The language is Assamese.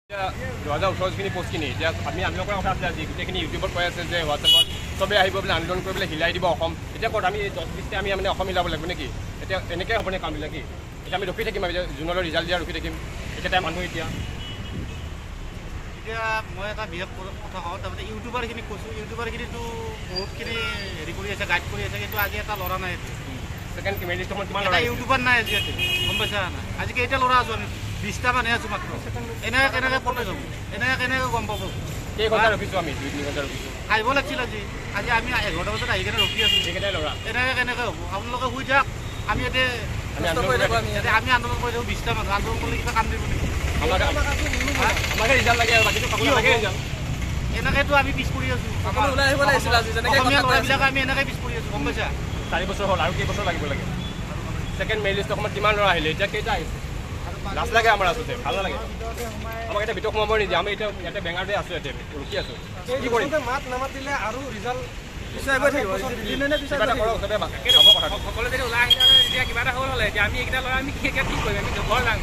2018 পোষ্টখিনি এতিয়া আমি কৰা কথা আছে আজি গোটেইখিনি ইউটিউবত কৈ আছে যে হোৱাটছএপত চবেই আহিব বোলে আন্দোলন কৰি পেলাই হিলাই দিব অসম এতিয়া ক'ত আমি 10-20টা আমি মানে অসম মিলাব লাগিব নেকি এতিয়া এনেকৈ হ'বনে কামবিলাক কি এতিয়া আমি ৰখি থাকিম জুনলৈ ৰিজাল্ট দিয়া ৰখি থাকিম এতিয়া টাইম মানুহ এতিয়া মই এটা বিশেষ কথা কওঁ তাৰমানে ইউটিউবাৰখিনি কৈছোঁ ইউটিউবাৰখিনিতো বহুতখিনি হেৰি কৰি আছে গাইড কৰি আছে কিন্তু আজি এটা ল'ৰা নাই ছেকেণ্ড মেৰিট কিমান ল'ৰা ইউটিউবাৰ নাই আজি ইয়াতে গম পাইছা নাই আজি কেইটা ল'ৰা আছোঁ আমি 20টা মানুহে আছোঁ মাত্ৰ এনেকৈ কেনেকৈ পঠাই যাব এনেকৈ কেনেকৈ গম পাব কেই ঘণ্টা ৰখিছোঁ আমি 2-3 ঘণ্টা ৰখিছোঁ আহিব লাগিছিল আজি আমি 11টা বজাত আহি কেনে ৰখি আছোঁ এইকেইটাই ল'ৰা এনেকৈ কেনেকৈ হ'ব আপোনালোকে শুই থাক আমি ইয়াতে আমি আন্দোলন কৰি থাকোঁ 20টা মানুহ আন্দোলন কৰিলে কিবা কাম দিব নেকি আমাকে ৰিজাল্ট লাগে আৰু বাকীটো খাব লাগে ৰিজাল্ট এনেকৈতো আমি পিছ পৰি আছোঁ অসমীয়া ল'ৰাবিলাক আমি এনেকৈ পিছ পৰি আছোঁ গম পাইছা 4 বছৰ হ'ল আৰু কেইবছৰ লাগিব লাগে ছেকেণ্ড মেৰিট লিষ্টৰ সময়ত কিমান ল'ৰা আহিলে এতিয়া কেইটা আহিছে লাজ লাগে আমাৰ আছোঁতে ভাল নালাগে আমাক এতিয়া ভিতৰত সোমাব নিদিয়ে আমি এতিয়া ইয়াতে বেঙাৰতে আছোঁ ইয়াতে ৰখি আছোঁ কি কৰিম মাত নামাতিলে আৰু ৰিজাল্ট সকলোৱে যদি ওলাই আহিলে এতিয়া কিবা এটা হ'ল হ'লে এতিয়া আমি এইকেইটা ল'ৰা আমি কি কৰিম আমি ঘৰ যাম